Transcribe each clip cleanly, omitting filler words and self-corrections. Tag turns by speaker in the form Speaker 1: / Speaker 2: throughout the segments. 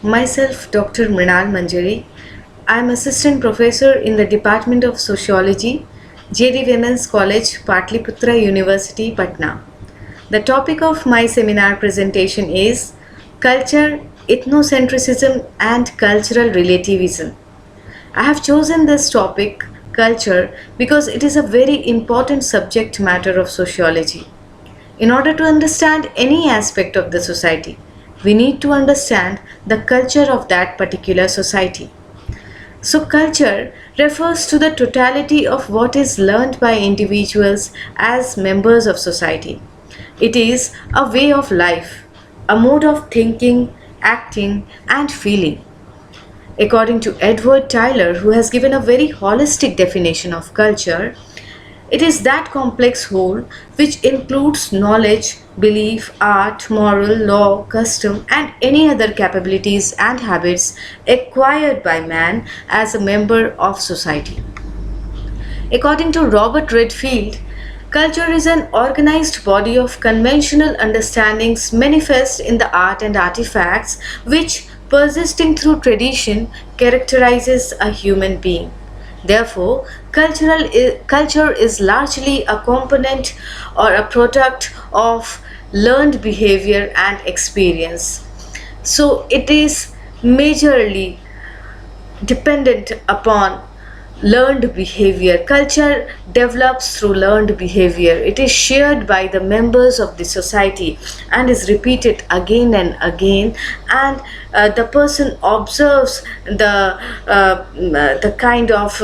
Speaker 1: Myself, Dr. Mrinal Manjari. I am Assistant Professor in the Department of Sociology, JD Women's College, Patliputra University, Patna. The topic of my seminar presentation is Culture, Ethnocentricism and Cultural Relativism. I have chosen this topic, culture, because it is a very important subject matter of sociology. In order to understand any aspect of the society, we need to understand the culture of that particular society. So, culture refers to the totality of what is learned by individuals as members of society. It is a way of life, a mode of thinking, acting, and feeling. According to Edward Tyler, who has given a very holistic definition of culture, it is that complex whole which includes knowledge, belief, art, moral, law, custom, and any other capabilities and habits acquired by man as a member of society. According to Robert Redfield, culture is an organized body of conventional understandings manifest in the art and artifacts which, persisting through tradition, characterizes a human being. Therefore, culture is largely a component or a product of learned behavior and experience. So, it is majorly dependent upon learned behavior. Culture develops through learned behavior. It is shared by the members of the society and is repeated again and again, and the person observes the kind of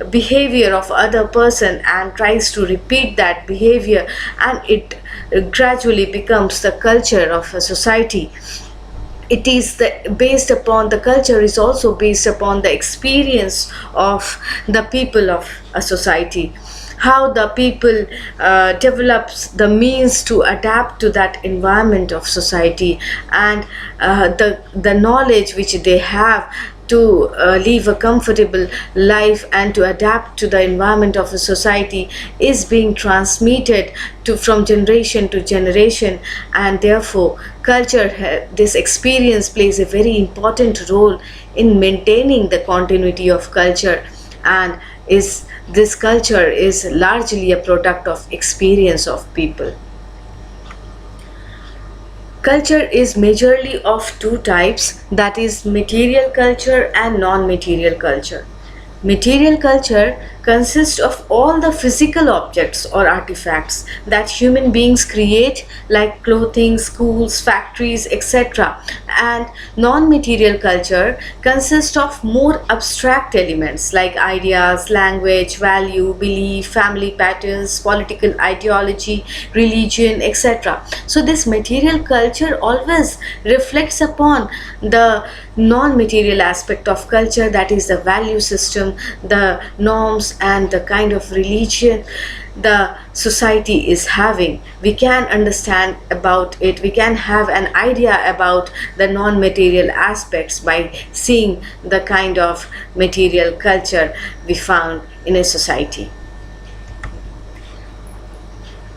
Speaker 1: behavior of other person and tries to repeat that behavior, and it gradually becomes the culture of a society. It is based upon the culture is also based upon the experience of the people of a society, how the people develops the means to adapt to that environment of society, and the knowledge which they have to live a comfortable life and to adapt to the environment of a society is being transmitted from generation to generation, and therefore this experience plays a very important role in maintaining the continuity of culture, and this culture is largely a product of experience of people. Culture is majorly of two types, that is material culture and non-material culture. Material culture consists of all the physical objects or artifacts that human beings create, like clothing, schools, factories, etc. And non-material culture consists of more abstract elements like ideas, language, value, belief, family patterns, political ideology, religion, etc. So this material culture always reflects upon the non-material aspect of culture, that is the value system, the norms, and the kind of religion the society is having. We can understand about it, we can have an idea about the non-material aspects by seeing the kind of material culture we found in a society.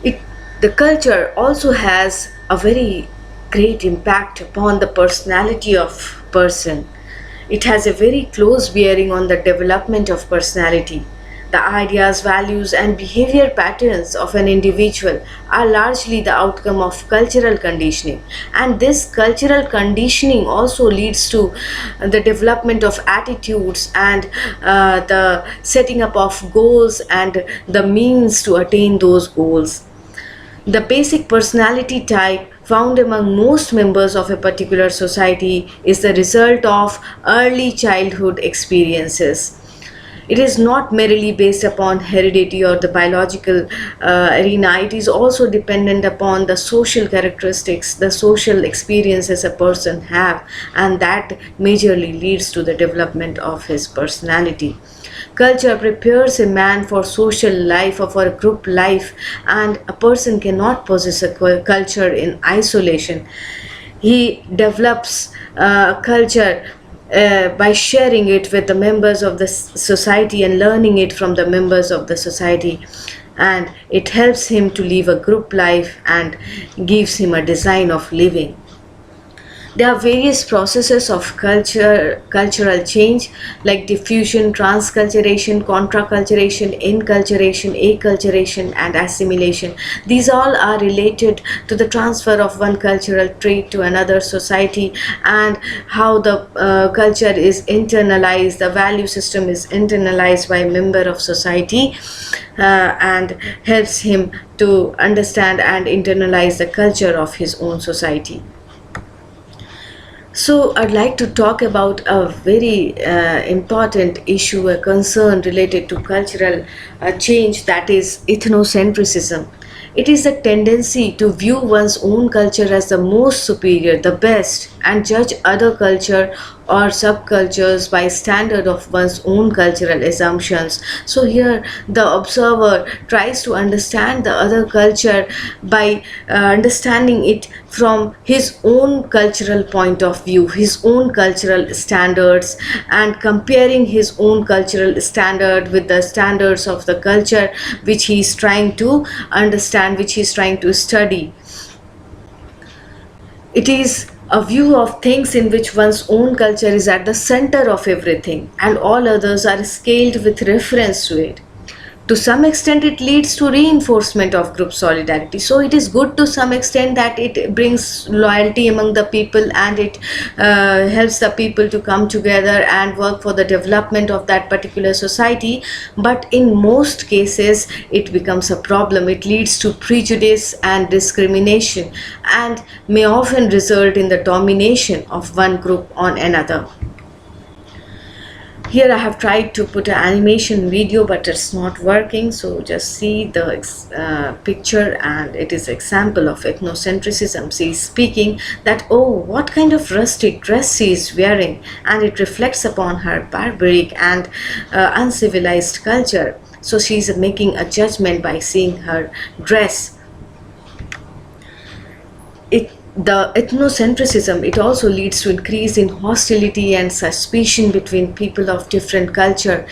Speaker 1: The culture also has a very great impact upon the personality of person. It has a very close bearing on the development of personality. The ideas, values, and behavior patterns of an individual are largely the outcome of cultural conditioning, and this cultural conditioning also leads to the development of attitudes and the setting up of goals and the means to attain those goals. The basic personality type found among most members of a particular society is the result of early childhood experiences. It is not merely based upon heredity or the biological arena. It is also dependent upon the social characteristics, the social experiences a person have, and that majorly leads to the development of his personality. Culture prepares a man for social life or for group life, and a person cannot possess a culture in isolation. He develops culture by sharing it with the members of the society and learning it from the members of the society, and it helps him to live a group life and gives him a design of living. There are various processes of cultural change like diffusion, transculturation, contraculturation, enculturation, acculturation, and assimilation. These all are related to the transfer of one cultural trait to another society, and how the culture is internalized, the value system is internalized by a member of society, and helps him to understand and internalize the culture of his own society. So, I'd like to talk about a very important issue, a concern related to cultural change, that is ethnocentrism. It is the tendency to view one's own culture as the most superior, the best, and judge other culture or subcultures by standard of one's own cultural assumptions. So here the observer tries to understand the other culture by understanding it from his own cultural point of view, his own cultural standards, and comparing his own cultural standard with the standards of the culture which he is trying to understand, which he is trying to study. It is a view of things in which one's own culture is at the center of everything and all others are scaled with reference to it. To some extent, it leads to reinforcement of group solidarity. So it is good to some extent that it brings loyalty among the people, and it helps the people to come together and work for the development of that particular society. But in most cases, it becomes a problem. It leads to prejudice and discrimination, and may often result in the domination of one group on another. Here I have tried to put an animation video, but it's not working, so just see the picture, and it is example of ethnocentrism. She is speaking that, oh, what kind of rustic dress she is wearing, and it reflects upon her barbaric and uncivilized culture. So she is making a judgment by seeing her dress. The ethnocentrism, it also leads to increase in hostility and suspicion between people of different culture.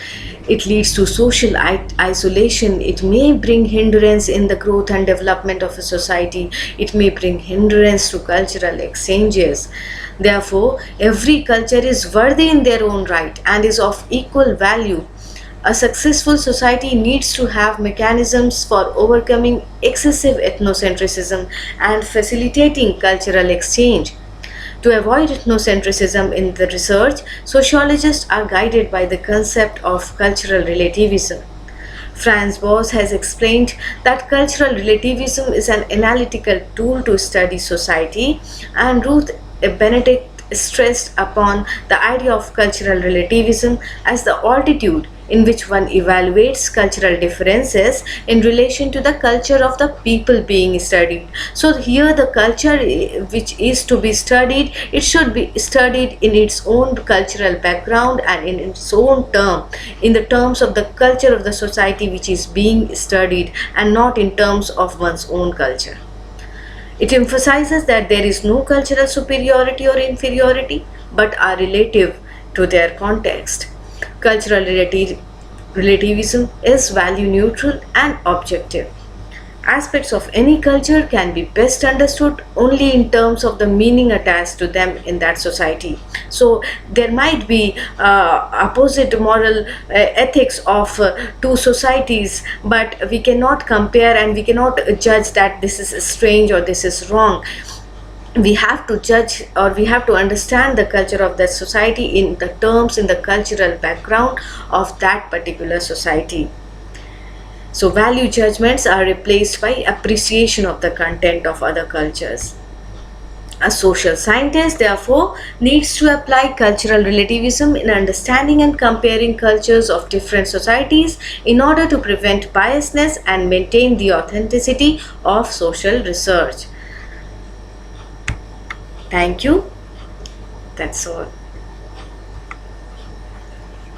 Speaker 1: It leads to social isolation. It may bring hindrance in the growth and development of a society. It may bring hindrance to cultural exchanges. Therefore, every culture is worthy in their own right and is of equal value. A successful society needs to have mechanisms for overcoming excessive ethnocentrism and facilitating cultural exchange. To avoid ethnocentrism in the research, sociologists are guided by the concept of cultural relativism. Franz Boas has explained that cultural relativism is an analytical tool to study society, and Ruth Benedict stressed upon the idea of cultural relativism as the altitude in which one evaluates cultural differences in relation to the culture of the people being studied. So here the culture which is to be studied, it should be studied in its own cultural background and in its own term, in the terms of the culture of the society which is being studied, and not in terms of one's own culture. It emphasizes that there is no cultural superiority or inferiority, but are relative to their context. Cultural relativism is value neutral and objective. Aspects of any culture can be best understood only in terms of the meaning attached to them in that society. So there might be opposite moral ethics of two societies, but we cannot compare and we cannot judge that this is strange or this is wrong. We have to judge, or we have to understand the culture of that society in the terms, in the cultural background of that particular society. So value judgments are replaced by appreciation of the content of other cultures. A social scientist, therefore, needs to apply cultural relativism in understanding and comparing cultures of different societies in order to prevent biasness and maintain the authenticity of social research. Thank you. That's all.